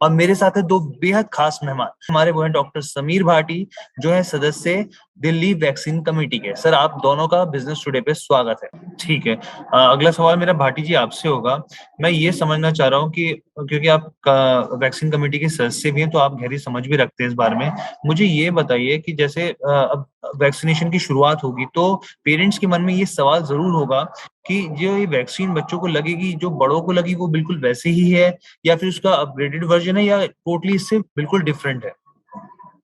और मेरे साथ है दो बेहद खास मेहमान हमारे, वो हैं डॉक्टर समीर भाटी जो है सदस्य दिल्ली वैक्सीन कमेटी के। सर आप दोनों का बिजनेस टुडे पे स्वागत है। ठीक है, अगला सवाल मेरा भाटी जी आपसे होगा। मैं ये समझना चाह रहा हूँ कि क्योंकि आप वैक्सीन कमेटी के सदस्य भी हैं तो आप गहरी समझ भी रखते हैं इस बारे में। मुझे ये बताइए कि जैसे अब वैक्सीनेशन की शुरुआत होगी तो पेरेंट्स के मन में ये सवाल जरूर होगा कि जो ये वैक्सीन बच्चों को लगेगी जो बड़ों को लगी वो बिल्कुल वैसे ही है, या फिर उसका अपग्रेडेड वर्जन है, या टोटली इससे बिल्कुल डिफरेंट है।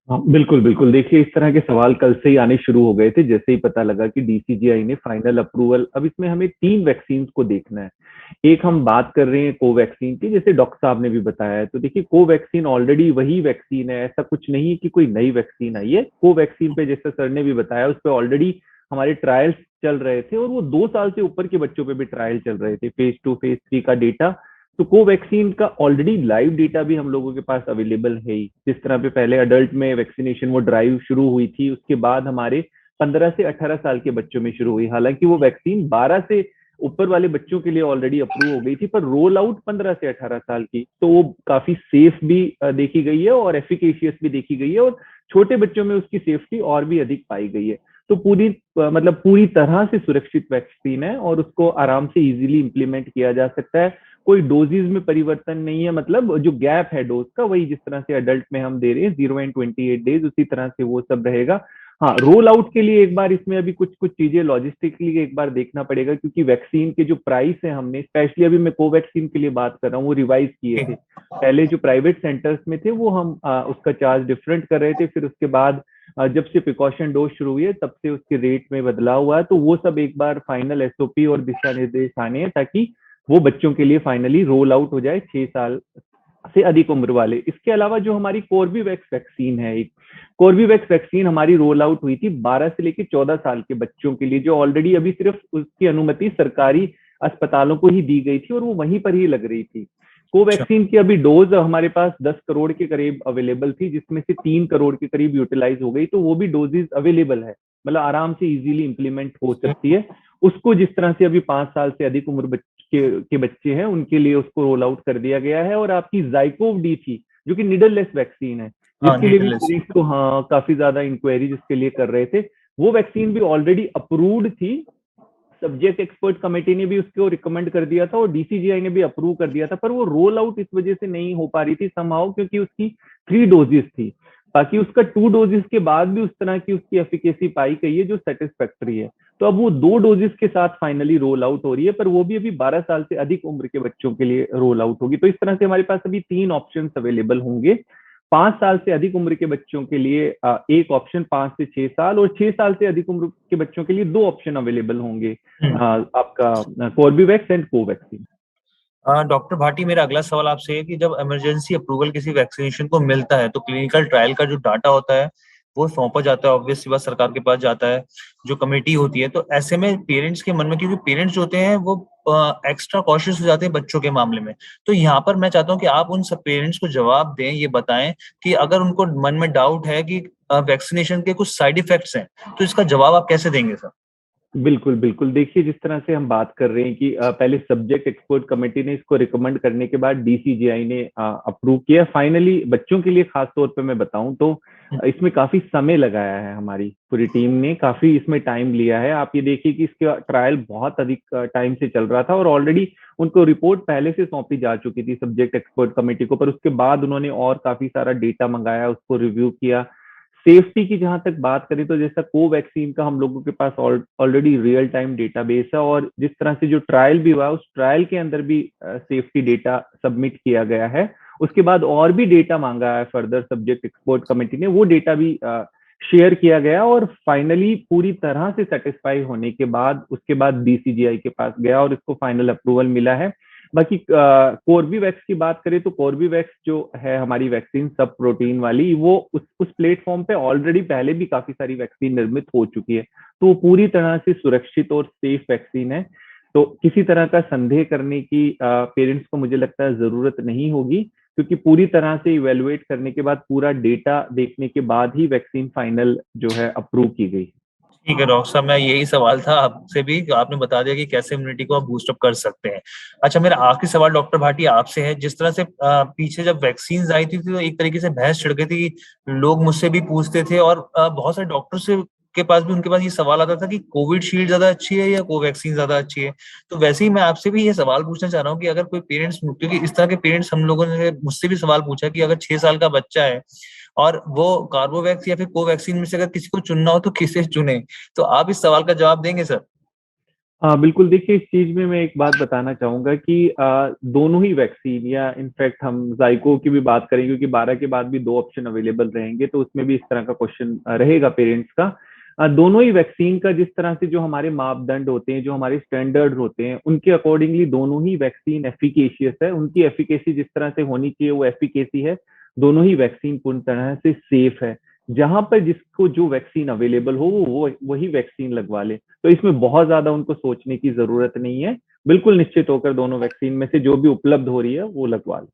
हाँ, बिल्कुल बिल्कुल। देखिए, इस तरह के सवाल कल से ही आने शुरू हो गए थे जैसे ही पता लगा कि डीसीजीआई ने फाइनल अप्रूवल। अब इसमें हमें 3 वैक्सीन को देखना है। एक हम बात कर रहे हैं कोवैक्सीन की, जैसे डॉक्टर साहब ने भी बताया है। तो देखिए, कोवैक्सीन ऑलरेडी वही वैक्सीन है, ऐसा कुछ नहीं है कि कोई नई वैक्सीन आई है। कोवैक्सीन पे जैसे सर ने भी बताया, उस पर ऑलरेडी हमारे ट्रायल्स चल रहे थे और वो 2 साल से ऊपर के बच्चों पे भी ट्रायल चल रहे थे, फेज 2 फेज 3 का डेटा। तो कोवैक्सीन का ऑलरेडी लाइव डेटा भी हम लोगों के पास अवेलेबल है ही। जिस तरह पे पहले अडल्ट में वैक्सीनेशन वो ड्राइव शुरू हुई थी, उसके बाद हमारे 15 से 18 साल के बच्चों में शुरू हुई। हालांकि वो वैक्सीन 12 से ऊपर वाले बच्चों के लिए ऑलरेडी अप्रूव हो गई थी, पर रोल आउट 15 से 18 साल की, तो वो काफी सेफ भी देखी गई है और एफिकेशियस भी देखी गई है, और छोटे बच्चों में उसकी सेफ्टी और भी अधिक पाई गई है। तो मतलब पूरी तरह से सुरक्षित वैक्सीन है और उसको आराम से इजीली इंप्लीमेंट किया जा सकता है। कोई डोजेज में परिवर्तन नहीं है, मतलब जो गैप है डोज का, वही जिस तरह से अडल्ट में हम दे रहे हैं 0 and 28 days, उसी तरह से वो सब रहेगा। हाँ, रोल आउट के लिए एक बार इसमें अभी कुछ कुछ चीजें लॉजिस्टिकली एक बार देखना पड़ेगा, क्योंकि वैक्सीन के जो प्राइस है, हमने स्पेशली अभी मैं कोवैक्सीन के लिए बात कर रहा हूँ, वो रिवाइज किए थे। पहले जो प्राइवेट सेंटर्स में थे वो हम उसका चार्ज डिफरेंट कर रहे थे, फिर उसके बाद जब से प्रिकॉशन डोज शुरू हुई है तब से उसके रेट में बदलाव हुआ है। तो वो सब एक बार फाइनल एसओपी और दिशा निर्देश आने हैं, ताकि वो बच्चों के लिए फाइनली रोल आउट हो जाए 6 साल से अधिक उम्र वाले। इसके अलावा जो हमारी कोर्बीवैक्स वैक्सीन है, एक कोर्बीवैक्स वैक्सीन हमारी रोल आउट हुई थी 12 से लेकर 14 साल के बच्चों के लिए, जो ऑलरेडी अभी सिर्फ उसकी अनुमति सरकारी अस्पतालों को ही दी गई थी और वो वहीं पर ही लग रही थी। कोवैक्सीन की अभी डोज हमारे पास 10 करोड़ के करीब अवेलेबल थी, जिसमें से 3 करोड़ के करीब यूटिलाइज हो गई, तो वो भी डोजेज अवेलेबल है, मतलब आराम से इजीली इंप्लीमेंट हो सकती है। उसको जिस तरह से अभी 5 साल से अधिक उम्र के बच्चे हैं उनके लिए उसको रोल आउट कर दिया गया है। और आपकी जाइकोव डी थी, जो कि निडललेस वैक्सीन है, हाँ, जिसके लिए भी नीडलेस। पेरेंट्स को हाँ काफी ज्यादा इंक्वायरी जिसके लिए कर रहे थे, वो वैक्सीन भी ऑलरेडी अप्रूव्ड थी। सब्जेक्ट एक्सपर्ट कमेटी ने भी उसको रिकमेंड कर दिया था और डीसीजीआई ने भी अप्रूव कर दिया था, पर वो रोल आउट इस वजह से नहीं हो पा रही थी समहाउ, क्योंकि उसकी 3 डोजेस थी। बाकी उसका 2 डोजेस के बाद भी उस तरह की उसकी एफिकेसी पाई गई है जो सेटिस्फैक्ट्री है। तो अब वो 2 डोजेस के साथ फाइनली रोल आउट हो रही है, पर वो भी अभी 12 साल से अधिक उम्र के बच्चों के लिए रोल आउट होगी। तो इस तरह से हमारे पास अभी 3 ऑप्शन अवेलेबल होंगे। 5 साल से अधिक उम्र के बच्चों के लिए एक ऑप्शन, 5 से 6 साल, और 6 साल से अधिक उम्र के बच्चों के लिए 2 ऑप्शन अवेलेबल होंगे, आपका Corbevax and Covaxin. Doctor Bhati मेरा अगला सवाल आपसे है कि जब इमरजेंसी अप्रूवल किसी वैक्सीनेशन को मिलता है तो क्लिनिकल ट्रायल का जो डाटा होता है वो सौंपा जाता है, ऑब्वियस सी बात सरकार के पास जाता है जो कमेटी होती है। तो ऐसे में पेरेंट्स के मन में, क्योंकि पेरेंट्स जो होते हैं वो एक्स्ट्रा कॉशियस हो जाते हैं बच्चों के मामले में, तो यहाँ पर मैं चाहता हूँ कि आप उन सब पेरेंट्स को जवाब दें, ये बताएं कि अगर उनको मन में डाउट है कि वैक्सीनेशन के कुछ साइड इफेक्ट्स हैं तो इसका जवाब आप कैसे देंगे सर? बिल्कुल बिल्कुल। देखिए, जिस तरह से हम बात कर रहे हैं कि पहले सब्जेक्ट एक्सपर्ट कमेटी ने इसको रिकमेंड करने के बाद डीसीजीआई ने अप्रूव किया फाइनली बच्चों के लिए। खास तौर पे मैं बताऊं तो इसमें काफी समय लगाया है, हमारी पूरी टीम ने काफी इसमें टाइम लिया है। आप ये देखिए कि इसका ट्रायल बहुत अधिक टाइम से चल रहा था और ऑलरेडी उनको रिपोर्ट पहले से सौंपी जा चुकी थी सब्जेक्ट एक्सपर्ट कमेटी को, पर उसके बाद उन्होंने और काफी सारा डेटा मंगाया, उसको रिव्यू किया। सेफ्टी की जहां तक बात करें तो जैसा कोवैक्सीन का हम लोगों के पास ऑलरेडी रियल टाइम डेटाबेस है, और जिस तरह से जो ट्रायल भी हुआ उस ट्रायल के अंदर भी सेफ्टी डेटा सबमिट किया गया है। उसके बाद और भी डेटा मांगा है फर्दर सब्जेक्ट एक्सपर्ट कमेटी ने, वो डेटा भी शेयर किया गया और फाइनली पूरी तरह से सेटिस्फाई होने के बाद उसके बाद डीसीजीआई के पास गया और इसको फाइनल अप्रूवल मिला है। बाकी कोर्बीवैक्स की बात करें तो कोर्बीवैक्स जो है हमारी वैक्सीन सब प्रोटीन वाली, वो उस प्लेटफॉर्म पे ऑलरेडी पहले भी काफी सारी वैक्सीन निर्मित हो चुकी है, तो वो पूरी तरह से सुरक्षित और सेफ वैक्सीन है। तो किसी तरह का संदेह करने की पेरेंट्स को मुझे लगता है जरूरत नहीं होगी, क्योंकि पूरी तरह से इवेलुएट करने के बाद पूरा डेटा देखने के बाद ही वैक्सीन फाइनल जो है अप्रूव की गई। ठीक है डॉक्टर साहब, मैं यही सवाल था आपसे भी, आपने बता दिया कि कैसे इम्यूनिटी को आप बूस्ट अप कर सकते हैं। अच्छा, मेरा आखिरी सवाल डॉक्टर भाटी आपसे है, जिस तरह से पीछे जब वैक्सीन आई थी तो एक तरीके से बहस छिड़ गई थी, लोग मुझसे भी पूछते थे और बहुत सारे डॉक्टर से के पास भी उनके पास ये सवाल आता था कि कोविडशील्ड ज्यादा अच्छी है या कोवैक्सीन ज्यादा अच्छी है। तो वैसे ही मैं आपसे भी ये सवाल पूछना चाह रहा हूँ कि अगर कोई पेरेंट्स, क्योंकि इस तरह के पेरेंट्स हम लोगों ने मुझसे भी सवाल पूछा कि अगर 6 साल का बच्चा है और वो कार्बोवैक्स या फिर कोवैक्सीन में से अगर किसी को चुनना हो तो किसे चुने, तो आप इस सवाल का जवाब देंगे सर? हाँ बिल्कुल, देखिए इस चीज में मैं एक बात बताना चाहूंगा कि दोनों ही वैक्सीन, या इनफैक्ट हम जाइको की भी बात करें क्योंकि 12 के बाद भी 2 ऑप्शन अवेलेबल रहेंगे, तो उसमें भी इस तरह का क्वेश्चन रहेगा पेरेंट्स का। दोनों ही वैक्सीन का जिस तरह से जो हमारे मापदंड होते हैं, जो हमारे स्टैंडर्ड होते हैं, उनके अकॉर्डिंगली दोनों ही वैक्सीन एफिकेशियस है। उनकी एफिकेसी जिस तरह से होनी चाहिए वो एफिकेसी है। दोनों ही वैक्सीन पूर्ण तरह से सेफ है। जहां पर जिसको जो वैक्सीन अवेलेबल हो वो वही वैक्सीन लगवा ले, तो इसमें बहुत ज्यादा उनको सोचने की जरूरत नहीं है। बिल्कुल निश्चित होकर दोनों वैक्सीन में से जो भी उपलब्ध हो रही है वो लगवा ले।